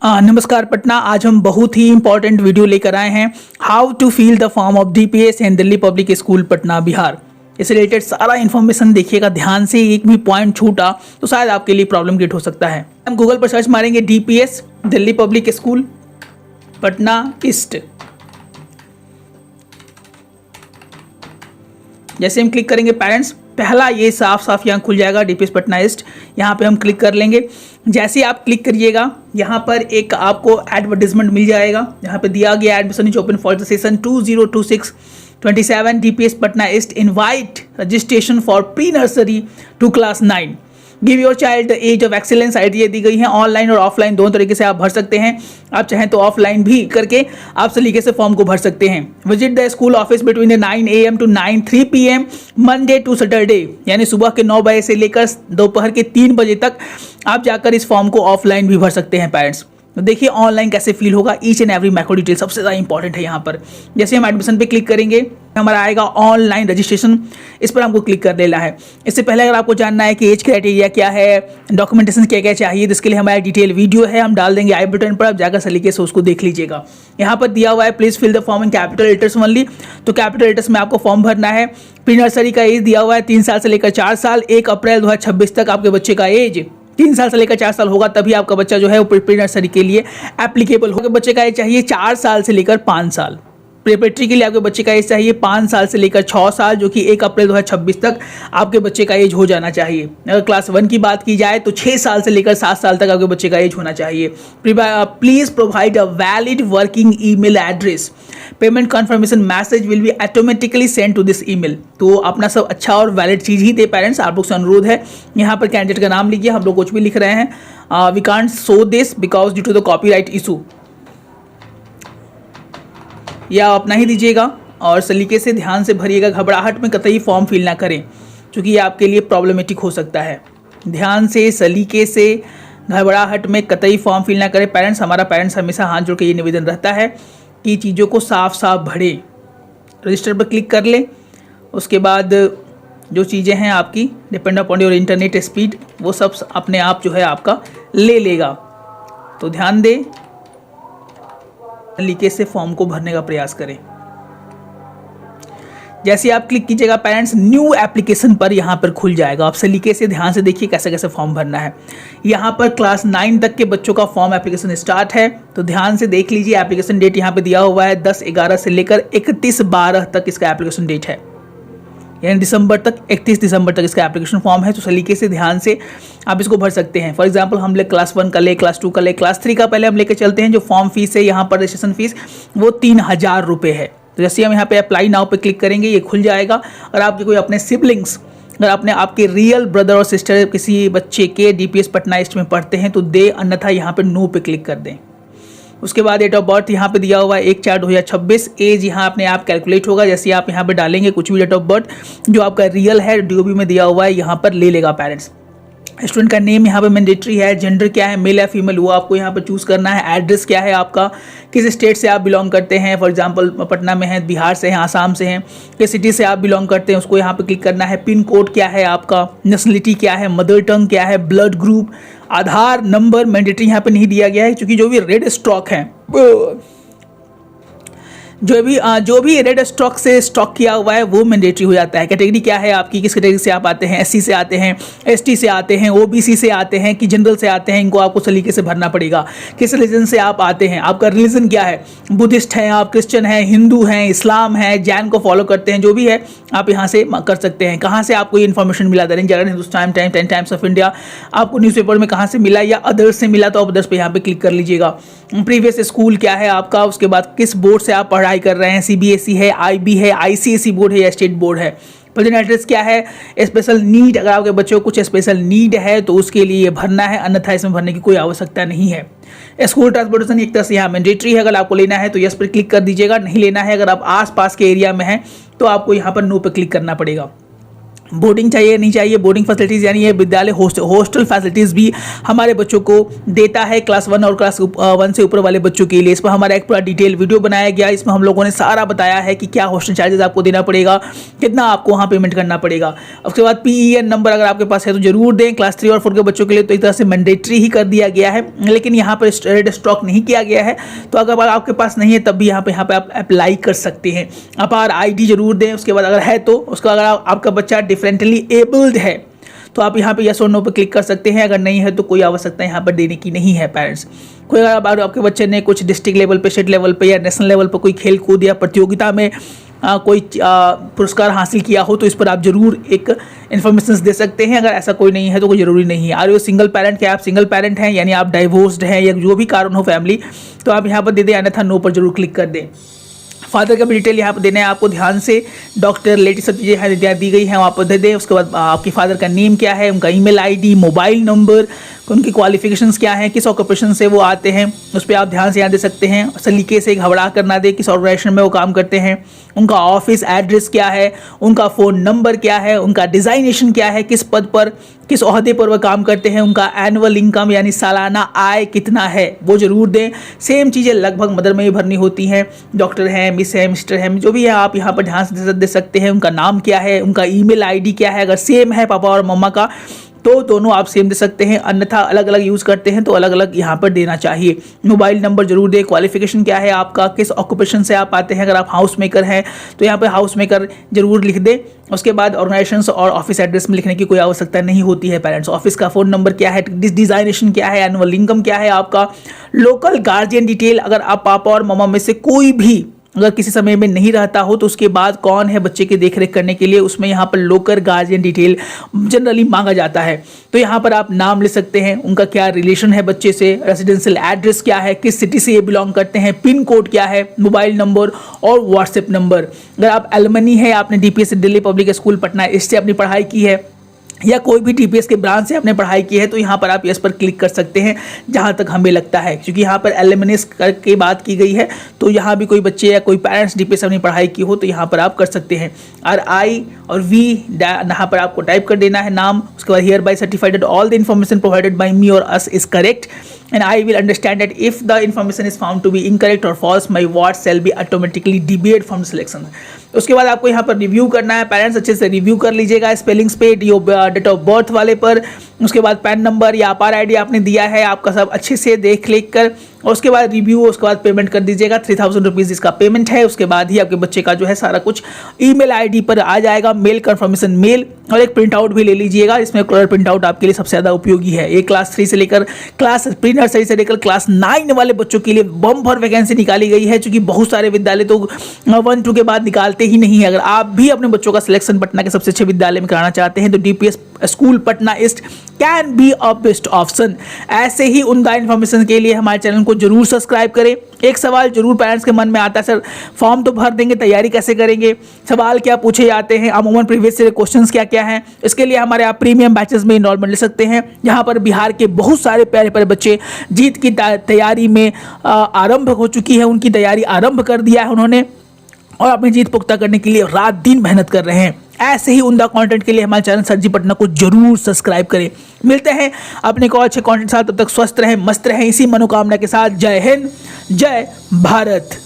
नमस्कार पटना। आज हम बहुत ही इंपॉर्टेंट वीडियो लेकर आए हैं, how to fill the form of DPS and Delhi public school Patna Bihar. इससे रिलेटेड सारा इन्फॉर्मेशन देखिएगा ध्यान से, एक भी पॉइंट छूटा तो शायद आपके लिए प्रॉब्लम क्रिएट हो सकता है। हम गूगल पर सर्च मारेंगे DPS Delhi public school Patna east. जैसे हम क्लिक करेंगे पेरेंट्स, पहला ये साफ साफ यहाँ खुल जाएगा डीपीएस पटना ईस्ट। यहाँ पे हम क्लिक कर लेंगे। जैसे आप क्लिक करिएगा यहाँ पर एक आपको एडवर्टीजमेंट मिल जाएगा। यहाँ पे दिया गया admission is open for the session 2026-27 DPS Patna East invite registration for pre nursery to class 9। Give your child the edge of excellence. Idea दी गई है, ऑनलाइन और ऑफलाइन दोनों तरीके से आप भर सकते हैं। आप चाहें तो ऑफलाइन भी करके आप सलीके से फॉर्म को भर सकते हैं। Visit the school office between 9 AM to 9:03 PM Monday to Saturday, यानी सुबह के 9 बजे से लेकर दोपहर के 3 बजे तक आप जाकर इस फॉर्म को ऑफलाइन भी भर सकते हैं पेरेंट्स। तो देखिए ऑनलाइन कैसे फिल होगा, each and every macro detail सबसे ज़्यादा इंपॉर्टेंट है यहाँ पर। जैसे हम एडमिशन पे क्लिक करेंगे हमारा आएगा ऑनलाइन रजिस्ट्रेशन, इस पर हमको क्लिक कर लेना है। इससे पहले अगर आपको जानना है कि एज क्राइटेरिया क्या है, डॉक्यूमेंटेशन क्या क्या चाहिए, तो इसके लिए हमारा डिटेल वीडियो है, हम डाल देंगे आई बटन पर, आप जाकर सलीके से उसको देख लीजिएगा। यहाँ पर दिया हुआ है please fill the form in capital letters only, तो कैपिटल लेटर्स में आपको फॉर्म भरना है। प्री नर्सरी का एज दिया हुआ है 3 साल से लेकर 4 साल। 1 अप्रैल 2026 तक आपके बच्चे का एज 3 साल से लेकर 4 साल होगा, तभी आपका बच्चा जो है वो प्री नर्सरी के लिए एप्लीकेबल होगा। बच्चे का एज चाहिए 4 साल से लेकर 5 साल। प्रिपरेटरी के लिए आपके बच्चे का एज चाहिए 5 साल से लेकर 6 साल, जो कि 1 अप्रैल 2026 तक आपके बच्चे का एज हो जाना चाहिए। अगर क्लास 1 की बात की जाए तो 6 साल से लेकर 7 साल तक आपके बच्चे का एज होना चाहिए। Please provide a valid working email address. Payment confirmation message will be automatically send to this email. तो अपना सब अच्छा और वैलिड चीज़ ही दे पेरेंट्स, आप लोग से अनुरोध है। यहाँ पर कैंडिडेट का नाम लिखिए, हम लोग कुछ भी लिख रहे हैं। We can't show this because due to the copyright issue, या अपना ही दीजिएगा और सलीके से ध्यान से भरिएगा। घबराहट में कतई फॉर्म फिल ना करें, क्योंकि ये आपके लिए प्रॉब्लमेटिक हो सकता है। ध्यान से, सलीके से, घबराहट में कतई फॉर्म फिल ना करें पेरेंट्स। हमारा पेरेंट्स हमेशा हाथ जोड़ के ये निवेदन रहता है कि चीज़ों को साफ साफ भरें। रजिस्टर पर क्लिक कर लें, उसके बाद जो चीज़ें हैं आपकी depend upon your internet speed, वो सब अपने आप जो है आपका ले लेगा। तो ध्यान दें, तरीके से फॉर्म को भरने का प्रयास करें। जैसे आप क्लिक कीजिएगा पेरेंट्स, न्यू एप्लीकेशन पर यहाँ पर खुल जाएगा। आप सलीके से ध्यान से देखिए कैसे कैसे फॉर्म भरना है। यहाँ पर क्लास 9 तक के बच्चों का फॉर्म एप्लीकेशन स्टार्ट है, तो ध्यान से देख लीजिए। एप्लीकेशन डेट यहाँ पे दिया हुआ है 10/11 से लेकर 31/12 तक इसका एप्लीकेशन डेट है, यानी दिसंबर तक, 31 दिसंबर तक इसका एप्लीकेशन फॉर्म है। तो सलीके से ध्यान से आप इसको भर सकते हैं। फॉर एग्जांपल हम ले क्लास 1 का ले, क्लास 2 का ले, क्लास 3 का पहले हम लेके चलते हैं। जो फॉर्म फीस है यहाँ पर रजिस्ट्रेशन फीस वो 3000 रुपये है। तो जैसे हम यहाँ पे अप्लाई नाउ पे क्लिक करेंगे ये खुल जाएगा। और आपके कोई अपने सिबलिंग्स, अगर आपके रियल ब्रदर और सिस्टर किसी बच्चे के डीपीएस पटना ईस्ट में पढ़ते हैं तो दे, अन्यथा यहाँ पे नो पे क्लिक कर दें। उसके बाद डेट ऑफ बर्थ यहाँ पे दिया हुआ है 1/4/2026। एज यहाँ अपने आप कैलकुलेट होगा। जैसे आप यहाँ पे डालेंगे कुछ भी डेट ऑफ बर्थ जो आपका रियल है, डीओबी में दिया हुआ है, यहाँ पर ले लेगा पेरेंट्स। स्टूडेंट का नेम यहाँ पे मैंडेटरी है। जेंडर क्या है, मेल या फीमेल, वो आपको यहाँ पर चूज़ करना है। एड्रेस क्या है आपका, किस स्टेट से आप बिलोंग करते हैं। फॉर एग्जांपल पटना में है, बिहार से हैं, आसाम से हैं, किस सिटी से आप बिलोंग करते हैं उसको यहाँ पे क्लिक करना है। पिन कोड क्या है आपका, नेशनलिटी क्या है, मदर टंग क्या है, ब्लड ग्रुप, आधार नंबर मैंडेटरी यहाँ पे नहीं दिया गया है, क्योंकि जो भी रेड स्टॉक है, जो भी रेड स्टॉक से स्टॉक किया हुआ है वो मैंडेटरी हो जाता है। कैटेगरी क्या है आपकी, किस कैटेगरी से आप आते हैं, एससी से आते हैं, एसटी से आते हैं, ओबीसी से आते हैं कि जनरल से आते हैं, इनको आपको सलीके से भरना पड़ेगा। किस रिलीजन से आप आते हैं, आपका रिलीजन क्या है, बुद्धिस्ट हैं आप, क्रिश्चियन हैं, हिंदू हैं, इस्लाम है, जैन को फॉलो करते हैं, जो भी है आप यहाँ से कर सकते हैं। कहाँ से आपको ये इन्फॉर्मेशन मिला, Dainik Jagran, Hindustan Times, 10 Times of India, आपको न्यूज़पेपर में कहाँ से मिला या अदर्स से मिला, तो आप अदर्स पे यहाँ पे क्लिक कर लीजिएगा। प्रीवियस स्कूल क्या है आपका, उसके बाद किस बोर्ड से आप पढ़ाई कर रहे हैं, सीबीएसई है, आईबी है, आईसीएसई बोर्ड है या स्टेट बोर्ड है। प्रेजेंट एड्रेस क्या है, स्पेशल नीड, अगर आपके बच्चों को कुछ स्पेशल नीड है तो उसके लिए ये भरना है, अन्यथा इसमें भरने की कोई आवश्यकता नहीं है। स्कूल ट्रांसपोर्टेशन एक तरह से यहाँ मैंडेटरी है, अगर आपको लेना है तो यस पर क्लिक कर दीजिएगा। नहीं लेना है, अगर आप आस पास के एरिया में हैं तो आपको यहाँ पर नो पर क्लिक करना पड़ेगा। बोर्डिंग चाहिए नहीं चाहिए, बोर्डिंग फैसिलिटीज़ यानी ये विद्यालय हॉस्टल फैसिलिटीज़ भी हमारे बच्चों को देता है क्लास 1 और क्लास 1 से ऊपर वाले बच्चों के लिए। इस पर हमारा एक पूरा डिटेल वीडियो बनाया गया, इसमें हम लोगों ने सारा बताया है कि क्या हॉस्टल चार्जेस आपको देना पड़ेगा, कितना आपको वहाँ पेमेंट करना पड़ेगा। उसके बाद PEN नंबर अगर आपके पास है तो जरूर दें। क्लास 3 और 4 के बच्चों के लिए तो एक तरह से मैंडेटरी ही कर दिया गया है, लेकिन यहाँ पर रेड स्टॉक नहीं किया गया है, तो अगर आपके पास नहीं है तब भी यहाँ पे आप अप्लाई कर सकते हैं। अपार ID जरूर दें। उसके बाद अगर है तो उसका, अगर आपका बच्चा डिफरेंटली एबल्ड है तो आप यहाँ पे यस और नो पे क्लिक कर सकते हैं, अगर नहीं है तो कोई आवश्यकता यहाँ पर देने की नहीं है पेरेंट्स। कोई अगर आपके बच्चे ने कुछ डिस्ट्रिक्ट लेवल पे, स्टेट लेवल पे या नेशनल लेवल पर कोई खेल कूद या प्रतियोगिता में कोई पुरस्कार हासिल किया हो तो इस पर आप जरूर एक इन्फॉर्मेशन दे सकते हैं। अगर ऐसा कोई नहीं है तो कोई ज़रूरी नहीं है। आर यू सिंगल पेरेंट, क्या आप सिंगल पेरेंट हैं यानी आप डाइवोर्स्ड हैं या जो भी कारण हो फैमिली, तो आप यहाँ पर दे दें, अन्यथा नो पर जरूर क्लिक कर दें। फादर का भी डिटेल यहाँ पर देना है आपको ध्यान से, डॉक्टर रिलेटिव सब चीज़ें दी गई हैं वहाँ पर दे दें। उसके बाद आपके फादर का नेम क्या है, उनका ईमेल ID, मोबाइल नंबर, उनकी क्वालिफिकेशंस क्या हैं, किस ऑक्यूपेशन से वो आते हैं, उस पर आप ध्यान से यहाँ दे सकते हैं। सलीके से घबरा कर ना दे, किस ऑर्गेनाइजेशन में वो काम करते हैं, उनका ऑफिस एड्रेस क्या है, उनका फ़ोन नंबर क्या है, उनका डिज़ाइनेशन क्या है, किस पद पर, किस ओहदे पर वह काम करते हैं, उनका एनुअल इनकम यानी सालाना आय कितना है वो जरूर दें। सेम चीज़ें लगभग मदर में भी भरनी होती हैं, डॉक्टर हैं, मिस है, मिस्टर है, जो भी है आप यहाँ पर ध्यान से दे सकते हैं। उनका नाम क्या है, उनका ईमेल ID क्या है, अगर सेम है पापा और मम्मा का तो दोनों आप सेम दे सकते हैं, अन्यथा अलग अलग यूज़ करते हैं तो अलग अलग यहाँ पर देना चाहिए। मोबाइल नंबर जरूर दें। क्वालिफिकेशन क्या है आपका, किस ऑक्यूपेशन से आप आते हैं, अगर आप हाउस मेकर हैं तो यहाँ पर हाउस मेकर जरूर लिख दें। उसके बाद ऑर्गेनाइजेशन और ऑफिस एड्रेस में लिखने की कोई आवश्यकता नहीं होती है पेरेंट्स। ऑफिस का फ़ोन नंबर क्या है, डिज़ाइनेशन क्या है, एनुअल इनकम क्या है आपका, लोकल गार्जियन डिटेल, अगर आप पापा और मम्मा में से कोई भी अगर किसी समय में नहीं रहता हो तो उसके बाद कौन है बच्चे की देखरेख करने के लिए, उसमें यहाँ पर लोकल गार्जियन डिटेल जनरली मांगा जाता है। तो यहाँ पर आप नाम ले सकते हैं, उनका क्या रिलेशन है बच्चे से, रेजिडेंशियल एड्रेस क्या है, किस सिटी से ये बिलोंग करते हैं, पिन कोड क्या है, मोबाइल नंबर और व्हाट्सएप नंबर। अगर आप एलुमनी है, आपने DPS Delhi public school Patna इससे अपनी पढ़ाई की है या कोई भी DPS के ब्रांच से आपने पढ़ाई की है तो यहाँ पर आप यस पर क्लिक कर सकते हैं, जहाँ तक हमें लगता है, क्योंकि यहाँ पर एलुमनस की बात की गई है तो यहाँ भी कोई बच्चे या कोई पेरेंट्स DPS अपनी पढ़ाई की हो तो यहाँ पर आप कर सकते हैं। और I और V यहाँ पर आपको टाइप कर देना है नाम। उसके बाद hereby certified that all the information provided by me और us is correct and I will understand that if the information is found to be incorrect or false, my words shall be automatically debarred from selection। उसके बाद आपको यहाँ पर review करना है, parents अच्छे से रिव्यू कर लीजिएगा स्पेलिंग्स पे, डेट ऑफ बर्थ वाले पर। उसके बाद पैन नंबर या अपार ID आपने दिया है आपका सब अच्छे से देख लिख कर, और उसके बाद रिव्यू, उसके बाद पेमेंट कर दीजिएगा। 3000 रुपीज़ इसका पेमेंट है। उसके बाद ही आपके बच्चे का जो है सारा कुछ ईमेल ID पर आ जाएगा, मेल कन्फर्मेशन मेल। और एक प्रिंट आउट भी ले लीजिएगा, इसमें कलर प्रिंट आउट आपके लिए सबसे ज़्यादा उपयोगी है। ये क्लास 3 से लेकर प्री नर्सरी से लेकर क्लास 9 वाले बच्चों के लिए बम्पर वैकेंसी निकाली गई है, क्योंकि बहुत सारे विद्यालय तो 1-2 के बाद निकालते ही नहीं है। अगर आप भी अपने बच्चों का सिलेक्शन पटना के सबसे अच्छे विद्यालय में कराना चाहते हैं तो DPS school Patna east can be a best option. ऐसे ही उनका इन्फॉर्मेशन के लिए हमारे चैनल को जरूर सब्सक्राइब करें। एक सवाल जरूर पेरेंट्स के मन में आता है, सर फॉर्म तो भर देंगे, तैयारी कैसे करेंगे, सवाल क्या पूछे जाते हैं, अमूमन प्रीवियस से क्वेश्चंस क्या क्या हैं। इसके लिए हमारे आप प्रीमियम बैचेस में इनरोलमेंट ले सकते हैं, जहां पर बिहार के बहुत सारे प्यारे प्यारे बच्चे जीत की तैयारी में आरंभ हो चुकी है, उनकी तैयारी आरंभ कर दिया है उन्होंने, और अपनी जीत पुख्ता करने के लिए रात दिन मेहनत कर रहे हैं। ऐसे ही उम्दा कंटेंट के लिए हमारे चैनल सर जी पटना को जरूर सब्सक्राइब करें। मिलते हैं अपने को अच्छे कंटेंट के साथ, तब तक स्वस्थ रहें, मस्त रहें, इसी मनोकामना के साथ। जय हिंद, जय भारत।